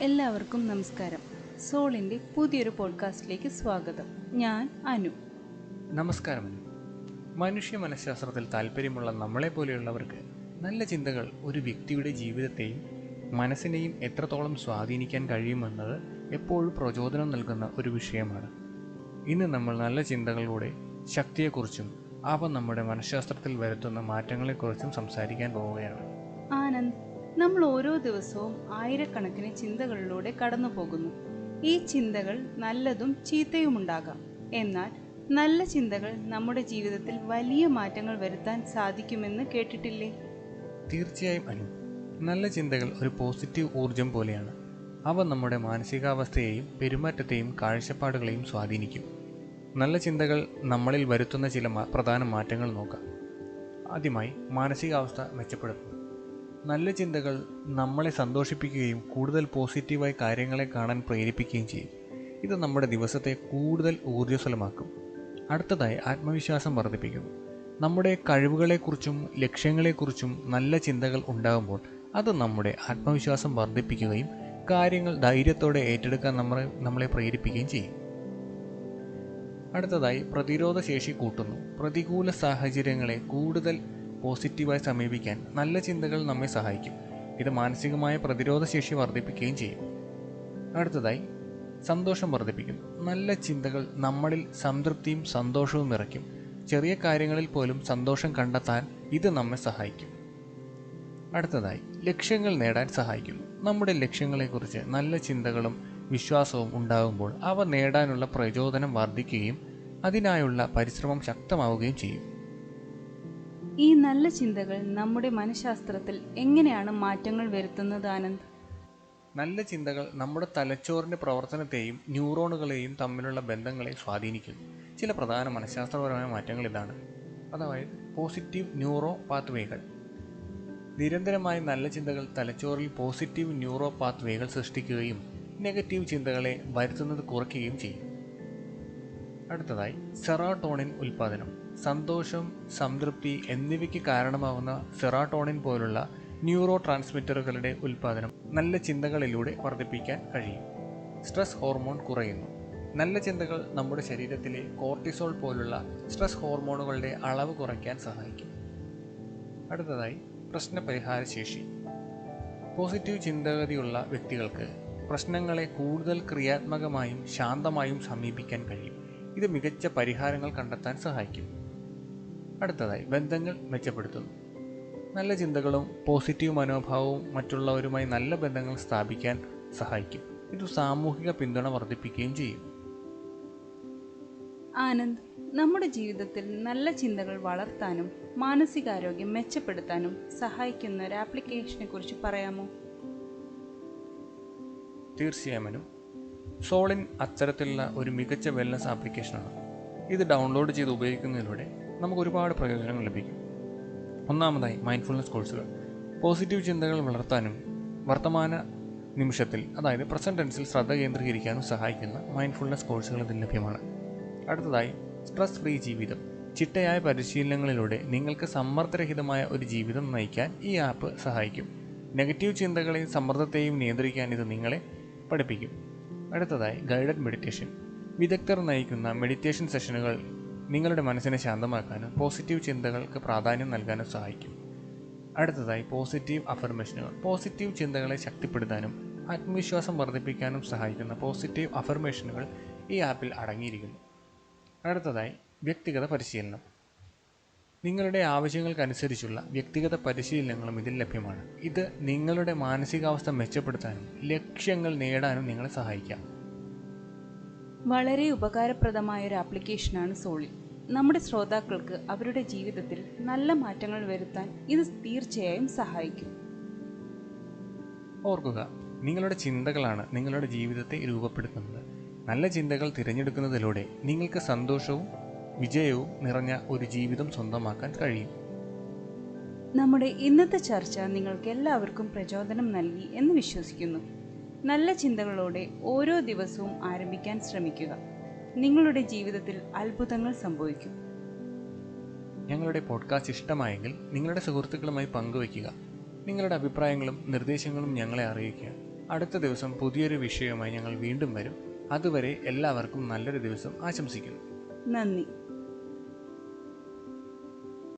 എല്ലാവർക്കും നമസ്കാരം. സോളിൻ്റെ പുതിയൊരു പോഡ്കാസ്റ്റിലേക്ക് സ്വാഗതം. ഞാൻ അനു. നമസ്കാരം. മനുഷ്യ മനഃശാസ്ത്രത്തിൽ താല്പര്യമുള്ള നമ്മളെ പോലെയുള്ളവർക്ക് നല്ല ചിന്തകൾ ഒരു വ്യക്തിയുടെ ജീവിതത്തെയും മനസ്സിനെയും എത്രത്തോളം സ്വാധീനിക്കാൻ കഴിയുമെന്നത് എപ്പോഴും പ്രചോദനം നൽകുന്ന ഒരു വിഷയമാണ്. ഇന്ന് നമ്മൾ നല്ല ചിന്തകളുടെ ശക്തിയെക്കുറിച്ചും അവ നമ്മുടെ മനഃശാസ്ത്രത്തിൽ വരുത്തുന്ന മാറ്റങ്ങളെക്കുറിച്ചും സംസാരിക്കാൻ പോവുകയാണ്. ആനന്ദ്, നമ്മൾ ഓരോ ദിവസവും ആയിരക്കണക്കിന് ചിന്തകളിലൂടെ കടന്നു പോകുന്നു. ഈ ചിന്തകൾ നല്ലതും ചീത്തയുമുണ്ടാകാം. എന്നാൽ നല്ല ചിന്തകൾ നമ്മുടെ ജീവിതത്തിൽ വലിയ മാറ്റങ്ങൾ വരുത്താൻ സാധിക്കുമെന്ന് കേട്ടിട്ടില്ലേ? തീർച്ചയായും അനു, നല്ല ചിന്തകൾ ഒരു പോസിറ്റീവ് ഊർജം പോലെയാണ്. അവ നമ്മുടെ മാനസികാവസ്ഥയെയും പെരുമാറ്റത്തെയും കാഴ്ചപ്പാടുകളെയും സ്വാധീനിക്കും. നല്ല ചിന്തകൾ നമ്മളിൽ വരുത്തുന്ന ചില പ്രധാന മാറ്റങ്ങൾ നോക്കാം. ആദ്യമായി, മാനസികാവസ്ഥ മെച്ചപ്പെടുത്തുന്നു. നല്ല ചിന്തകൾ നമ്മളെ സന്തോഷിപ്പിക്കുകയും കൂടുതൽ പോസിറ്റീവായി കാര്യങ്ങളെ കാണാൻ പ്രേരിപ്പിക്കുകയും ചെയ്യും. ഇത് നമ്മുടെ ദിവസത്തെ കൂടുതൽ ഊർജ്ജസ്വലമാക്കും. അടുത്തതായി, ആത്മവിശ്വാസം വർദ്ധിപ്പിക്കുന്നു. നമ്മുടെ കഴിവുകളെക്കുറിച്ചും ലക്ഷ്യങ്ങളെക്കുറിച്ചും നല്ല ചിന്തകൾ ഉണ്ടാകുമ്പോൾ അത് നമ്മുടെ ആത്മവിശ്വാസം വർദ്ധിപ്പിക്കുകയും കാര്യങ്ങൾ ധൈര്യത്തോടെ ഏറ്റെടുക്കാൻ നമ്മളെ പ്രേരിപ്പിക്കുകയും ചെയ്യും. അടുത്തതായി, പ്രതിരോധ ശേഷി കൂട്ടുന്നു. പ്രതികൂല സാഹചര്യങ്ങളെ കൂടുതൽ പോസിറ്റീവായി സമീപിക്കാൻ നല്ല ചിന്തകൾ നമ്മെ സഹായിക്കും. ഇത് മാനസികമായ പ്രതിരോധ ശേഷി വർദ്ധിപ്പിക്കുകയും ചെയ്യും. അടുത്തതായി, സന്തോഷം വർദ്ധിപ്പിക്കുന്നു. നല്ല ചിന്തകൾ നമ്മളിൽ സംതൃപ്തിയും സന്തോഷവും നിറയ്ക്കും. ചെറിയ കാര്യങ്ങളിൽ പോലും സന്തോഷം കണ്ടെത്താൻ ഇത് നമ്മെ സഹായിക്കും. അടുത്തതായി, ലക്ഷ്യങ്ങൾ നേടാൻ സഹായിക്കുന്നു. നമ്മുടെ ലക്ഷ്യങ്ങളെക്കുറിച്ച് നല്ല ചിന്തകളും വിശ്വാസവും ഉണ്ടാകുമ്പോൾ അവ നേടാനുള്ള പ്രചോദനം വർദ്ധിക്കുകയും അതിനായുള്ള പരിശ്രമം ശക്തമാവുകയും ചെയ്യും. ഈ നല്ല ചിന്തകൾ നമ്മുടെ മനഃശാസ്ത്രത്തിൽ എങ്ങനെയാണ് മാറ്റങ്ങൾ വരുത്തുന്നത്, ആനന്ദ്? നല്ല ചിന്തകൾ നമ്മുടെ തലച്ചോറിൻ്റെ പ്രവർത്തനത്തെയും ന്യൂറോണുകളെയും തമ്മിലുള്ള ബന്ധങ്ങളെ സ്വാധീനിക്കുന്നു. ചില പ്രധാന മനഃശാസ്ത്രപരമായ മാറ്റങ്ങൾ ഇതാണ്. അതായത്, പോസിറ്റീവ് ന്യൂറോ പാത്വേകൾ. നിരന്തരമായി നല്ല ചിന്തകൾ തലച്ചോറിൽ പോസിറ്റീവ് ന്യൂറോ പാത്വേകൾ സൃഷ്ടിക്കുകയും നെഗറ്റീവ് ചിന്തകളെ വരുത്തുന്നത് കുറയ്ക്കുകയും ചെയ്യും. അടുത്തതായി, സെറാട്ടോണിൻ ഉൽപ്പാദനം. സന്തോഷം, സംതൃപ്തി എന്നിവയ്ക്ക് കാരണമാകുന്ന സെറാട്ടോണിൻ പോലുള്ള ന്യൂറോ ട്രാൻസ്മിറ്ററുകളുടെ ഉൽപ്പാദനം നല്ല ചിന്തകളിലൂടെ വർദ്ധിപ്പിക്കാൻ കഴിയും. സ്ട്രെസ് ഹോർമോൺ കുറയുന്നു. നല്ല ചിന്തകൾ നമ്മുടെ ശരീരത്തിലെ കോർട്ടിസോൾ പോലുള്ള സ്ട്രെസ് ഹോർമോണുകളുടെ അളവ് കുറയ്ക്കാൻ സഹായിക്കും. അടുത്തതായി, പ്രശ്നപരിഹാര ശേഷി. പോസിറ്റീവ് ചിന്താഗതിയുള്ള വ്യക്തികൾക്ക് പ്രശ്നങ്ങളെ കൂടുതൽ ക്രിയാത്മകമായും ശാന്തമായും സമീപിക്കാൻ കഴിയും. ഇത് മികച്ച പരിഹാരങ്ങൾ കണ്ടെത്താൻ സഹായിക്കും. അടുത്തതായി, ബന്ധങ്ങൾ മെച്ചപ്പെടുത്തുന്നു. നല്ല ചിന്തകളും പോസിറ്റീവ് മനോഭാവവും മറ്റുള്ളവരുമായി നല്ല ബന്ധങ്ങൾ സ്ഥാപിക്കാൻ സഹായിക്കും. ഇത് സാമൂഹിക പിന്തുണ വർദ്ധിപ്പിക്കുകയും ചെയ്യും. ആനന്ദ്, നമ്മുടെ ജീവിതത്തിൽ നല്ല ചിന്തകൾ വളർത്താനും മാനസികാരോഗ്യം മെച്ചപ്പെടുത്താനും സഹായിക്കുന്ന ഒരു ആപ്ലിക്കേഷനെ കുറിച്ച് പറയാമോ? തീർച്ചയായും. സോളിൻ അത്തരത്തിലുള്ള ഒരു മികച്ച വെൽനസ് ആപ്ലിക്കേഷനാണ്. ഇത് ഡൗൺലോഡ് ചെയ്ത് ഉപയോഗിക്കുന്നതിലൂടെ നമുക്ക് ഒരുപാട് പ്രയോജനങ്ങൾ ലഭിക്കും. ഒന്നാമതായി, മൈൻഡ്ഫുൾനെസ് കോഴ്സുകൾ. പോസിറ്റീവ് ചിന്തകൾ വളർത്താനും വർത്തമാന നിമിഷത്തിൽ, അതായത് പ്രസന്റ് ടെൻസിൽ ശ്രദ്ധ കേന്ദ്രീകരിക്കാനും സഹായിക്കുന്ന മൈൻഡ്ഫുൾനെസ് കോഴ്സുകൾ ഇതിൽ ലഭ്യമാണ്. അടുത്തതായി, സ്ട്രെസ് ഫ്രീ ജീവിതം. ചിട്ടയായ പരിശീലനങ്ങളിലൂടെ നിങ്ങൾക്ക് സമ്മർദ്ദരഹിതമായ ഒരു ജീവിതം നയിക്കാൻ ഈ ആപ്പ് സഹായിക്കും. നെഗറ്റീവ് ചിന്തകളെയും സമ്മർദ്ദത്തെയും നിയന്ത്രിക്കാൻ ഇത് നിങ്ങളെ പഠിപ്പിക്കും. അടുത്തതായി, ഗൈഡഡ് മെഡിറ്റേഷൻ. വിദഗ്ധർ നയിക്കുന്ന മെഡിറ്റേഷൻ സെഷനുകൾ നിങ്ങളുടെ മനസ്സിനെ ശാന്തമാക്കാനും പോസിറ്റീവ് ചിന്തകൾക്ക് പ്രാധാന്യം നൽകാനും സഹായിക്കും. അടുത്തതായി, പോസിറ്റീവ് അഫർമേഷനുകൾ. പോസിറ്റീവ് ചിന്തകളെ ശക്തിപ്പെടുത്താനും ആത്മവിശ്വാസം വർദ്ധിപ്പിക്കാനും സഹായിക്കുന്ന പോസിറ്റീവ് അഫർമേഷനുകൾ ഈ ആപ്പിൽ അടങ്ങിയിരിക്കുന്നു. അടുത്തതായി, വ്യക്തിഗത പരിശീലനം. നിങ്ങളുടെ ആവശ്യങ്ങൾക്കനുസരിച്ചുള്ള വ്യക്തിഗത പരിശീലനങ്ങളും ഇതിൽ ലഭ്യമാണ്. ഇത് നിങ്ങളുടെ മാനസികാവസ്ഥ മെച്ചപ്പെടുത്താനും ലക്ഷ്യങ്ങൾ നേടാനും നിങ്ങളെ സഹായിക്കാം. വളരെ ഉപകാരപ്രദമായ ഒരു ആപ്ലിക്കേഷനാണ് സോളിൻ. നമ്മുടെ ശ്രോതാക്കൾക്ക് അവരുടെ ജീവിതത്തിൽ നല്ല മാറ്റങ്ങൾ വരുത്താൻ ഇത് തീർച്ചയായും സഹായിക്കും. ഓർക്കുക, നിങ്ങളുടെ ചിന്തകളാണ് നിങ്ങളുടെ ജീവിതത്തെ രൂപപ്പെടുത്തുന്നത്. നല്ല ചിന്തകൾ തിരഞ്ഞെടുക്കുന്നതിലൂടെ നിങ്ങൾക്ക് സന്തോഷവും വിജയവും നിറഞ്ഞ ഒരു ജീവിതം സ്വന്തമാക്കാൻ കഴിയും. നമ്മുടെ ഇന്നത്തെ ചർച്ച നിങ്ങൾക്ക് എല്ലാവർക്കും പ്രചോദനം നൽകി എന്ന് വിശ്വസിക്കുന്നു. നല്ല ചിന്തകളോടെ ഓരോ ദിവസവും ആരംഭിക്കാൻ ശ്രമിക്കുക. നിങ്ങളുടെ ജീവിതത്തിൽ അത്ഭുതങ്ങൾ സംഭവിക്കും. ഞങ്ങളുടെ പോഡ്കാസ്റ്റ് ഇഷ്ടമായെങ്കിൽ നിങ്ങളുടെ സുഹൃത്തുക്കളുമായി പങ്കുവയ്ക്കുക. നിങ്ങളുടെ അഭിപ്രായങ്ങളും നിർദ്ദേശങ്ങളും ഞങ്ങളെ അറിയിക്കുക. അടുത്ത ദിവസം പുതിയൊരു വിഷയവുമായി ഞങ്ങൾ വീണ്ടും വരും. അതുവരെ എല്ലാവർക്കും നല്ലൊരു ദിവസം ആശംസിക്കുന്നു. നന്ദി.